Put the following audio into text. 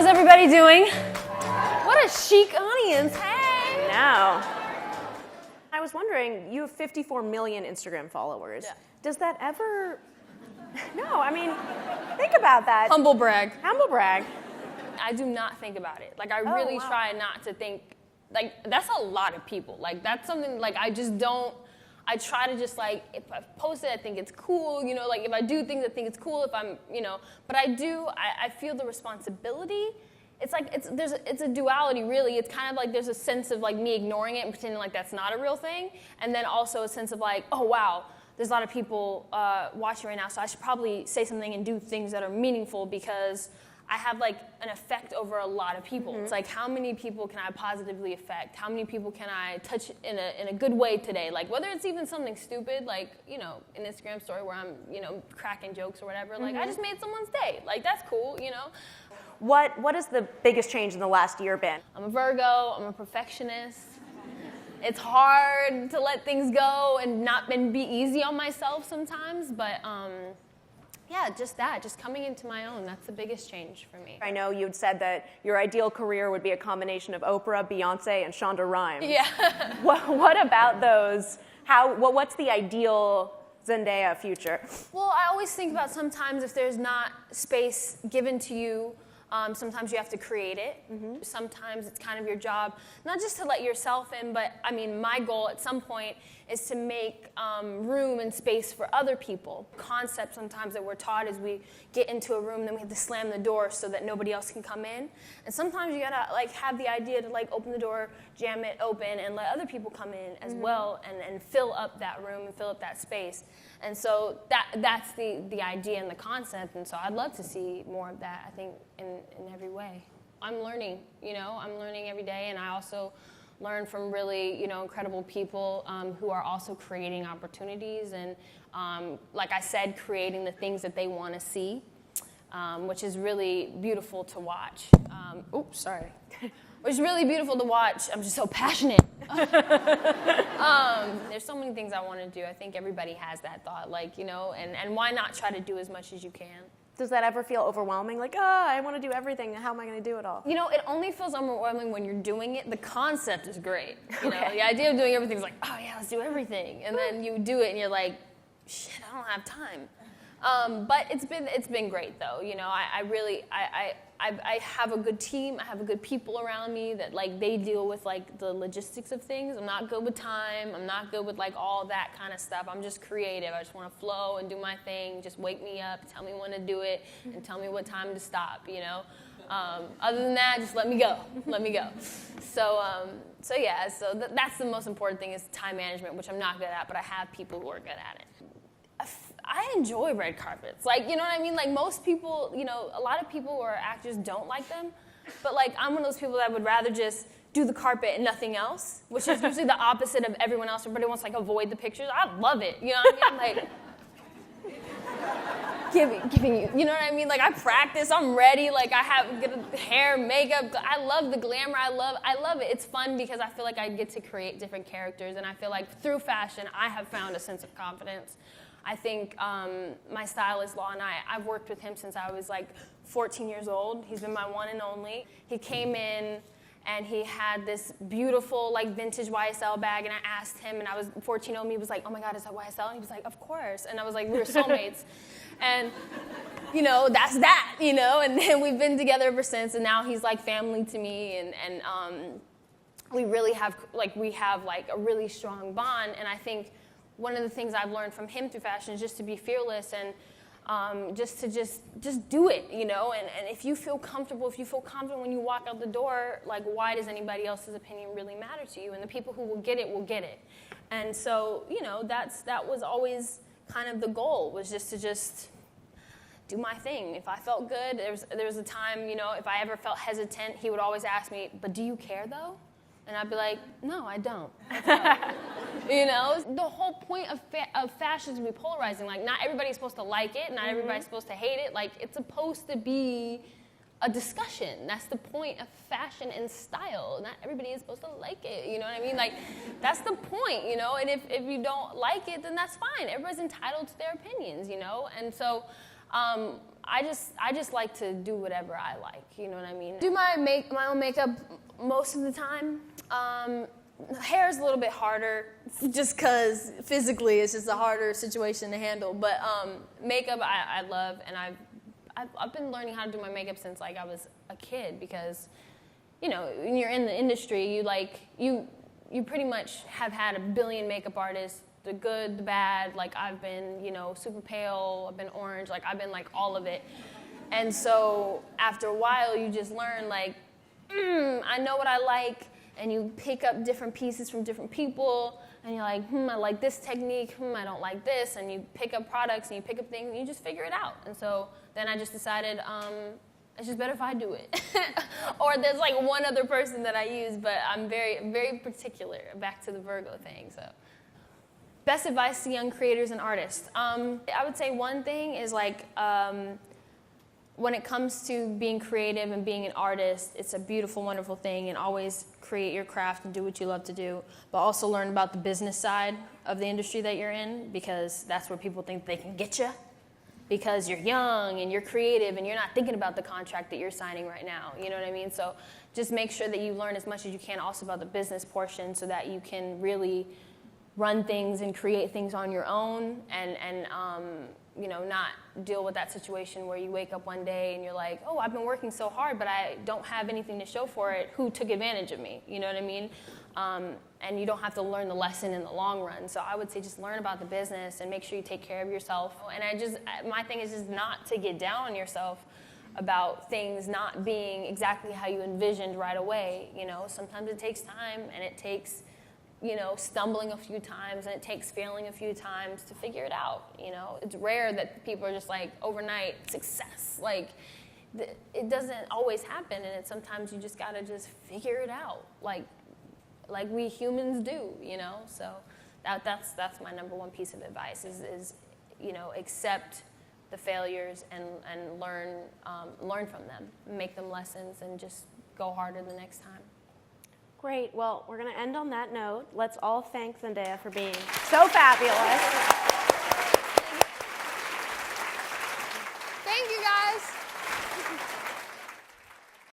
How's everybody doing? What a chic audience, hey! No. I was wondering, you have 54 million Instagram followers. Yeah. Does that ever... No, I mean, think about that. Humble brag. Humble brag. I do not think about it. Like, I really try not to think, like, that's a lot of people. Like, that's something, like, I just don't, I try to just, like, if I post it, I think it's cool, you know, like, if I do things, I think it's cool, if I'm, you know, but I feel the responsibility. It's like, it's a duality, really. It's kind of like there's a sense of, like, me ignoring it and pretending like that's not a real thing, and then also a sense of, like, oh, wow, there's a lot of people watching right now, so I should probably say something and do things that are meaningful because I have, like, an effect over a lot of people. Mm-hmm. It's like, how many people can I positively affect? How many people can I touch in a good way today? Like, whether it's even something stupid, like, you know, an Instagram story where I'm, you know, cracking jokes or whatever. Like, I just made someone's day. Like, that's cool, you know? What has the biggest change in the last year been? I'm a Virgo. I'm a perfectionist. It's hard to let things go and be easy on myself sometimes, but yeah, just coming into my own. That's the biggest change for me. I know you'd said that your ideal career would be a combination of Oprah, Beyonce, and Shonda Rhimes. Yeah. What about those? What's the ideal Zendaya future? Well, I always think about sometimes if there's not space given to you, sometimes you have to create it. Mm-hmm. Sometimes it's kind of your job, not just to let yourself in, but I mean, my goal at some point is to make room and space for other people. Concept sometimes that we're taught is we get into a room, then we have to slam the door so that nobody else can come in. And sometimes you gotta like have the idea to like open the door, jam it open, and let other people come in as well, and fill up that room and fill up that space. And so that's the idea and the concept. And so I'd love to see more of that, I think, in every way. I'm learning, you know, I'm learning every day, and I also learn from really, you know, incredible people who are also creating opportunities and, like I said, creating the things that they want to see, which is really beautiful to watch. Which is really beautiful to watch. I'm just so passionate. There's so many things I want to do. I think everybody has that thought, like, you know, and why not try to do as much as you can? Does that ever feel overwhelming? Like, I want to do everything. How am I going to do it all? You know, it only feels overwhelming when you're doing it. The concept is great. You know, the idea of doing everything is like, oh yeah, let's do everything. And then you do it and you're like, shit, I don't have time. But it's been great though. You know, I have a good team. I have a good people around me that like they deal with like the logistics of things. I'm not good with time. I'm not good with like all that kind of stuff. I'm just creative. I just want to flow and do my thing. Just wake me up, tell me when to do it, and tell me what time to stop. You know. Other than that, just let me go. Let me go. So yeah. So that's the most important thing is time management, which I'm not good at, but I have people who are good at it. I enjoy red carpets. Like, you know what I mean? Like, most people, you know, a lot of people who are actors don't like them. But, like, I'm one of those people that would rather just do the carpet and nothing else, which is usually the opposite of everyone else. Everybody wants to, like, avoid the pictures. I love it. You know what I mean? Like, giving you, you know what I mean? Like, I practice. I'm ready. Like, I have good hair, makeup. I love the glamour. I love it. It's fun because I feel like I get to create different characters. And I feel like through fashion, I have found a sense of confidence. I think my stylist, Law, and I've worked with him since I was like 14 years old. He's been my one and only. He came in and he had this beautiful like vintage YSL bag, and I asked him, and I was 14-year-old me was like, oh my God, is that YSL? And he was like, of course. And I was like, we were soulmates. And, you know, that's that, you know, and then we've been together ever since, and now he's like family to me, and we really have like a really strong bond. And I think one of the things I've learned from him through fashion is just to be fearless and just do it, you know. And if you feel comfortable, if you feel confident when you walk out the door, like, why does anybody else's opinion really matter to you? And the people who will get it will get it. And so, you know, that was always kind of the goal, was just to do my thing. If I felt good, there was a time, you know, if I ever felt hesitant, he would always ask me, but do you care though? And I'd be like, no, I don't. You know, the whole point of fashion is to be polarizing. Like, not everybody's supposed to like it, not everybody's supposed to hate it. Like, it's supposed to be a discussion. That's the point of fashion and style. Not everybody is supposed to like it. You know what I mean? Like, that's the point, you know? And if you don't like it, then that's fine. Everybody's entitled to their opinions, you know? And so I just like to do whatever I like, you know what I mean? Do my own makeup most of the time. Hair is a little bit harder, just because physically it's just a harder situation to handle. But makeup I love, and I've been learning how to do my makeup since like I was a kid, because you know, when you're in the industry, you pretty much have had a billion makeup artists, the good, the bad. Like I've been, you know, super pale, I've been orange, like I've been like all of it. And so after a while, you just learn like, I know what I like, and you pick up different pieces from different people, and you're like, I like this technique, I don't like this, and you pick up products and you pick up things and you just figure it out. And so then I just decided, it's just better if I do it. Or there's like one other person that I use, but I'm very, very particular, back to the Virgo thing. So, best advice to young creators and artists. I would say one thing is like, when it comes to being creative and being an artist, it's a beautiful, wonderful thing, and always create your craft and do what you love to do, but also learn about the business side of the industry that you're in, because that's where people think they can get you, because you're young and you're creative and you're not thinking about the contract that you're signing right now, you know what I mean? So just make sure that you learn as much as you can also about the business portion, so that you can really run things and create things on your own, and you know, not deal with that situation where you wake up one day and you're like, oh, I've been working so hard, but I don't have anything to show for it. Who took advantage of me? You know what I mean? And you don't have to learn the lesson in the long run. So I would say just learn about the business and make sure you take care of yourself. And my thing is just not to get down on yourself about things not being exactly how you envisioned right away. You know, sometimes it takes time, and it takes, you know, stumbling a few times, and it takes failing a few times to figure it out, you know. It's rare that people are just like overnight success. Like, it doesn't always happen, and sometimes you just gotta just figure it out, like we humans do, you know. So that's my number one piece of advice is you know, accept the failures and learn from them, make them lessons, and just go harder the next time. Great. Well, we're going to end on that note. Let's all thank Zendaya for being so fabulous.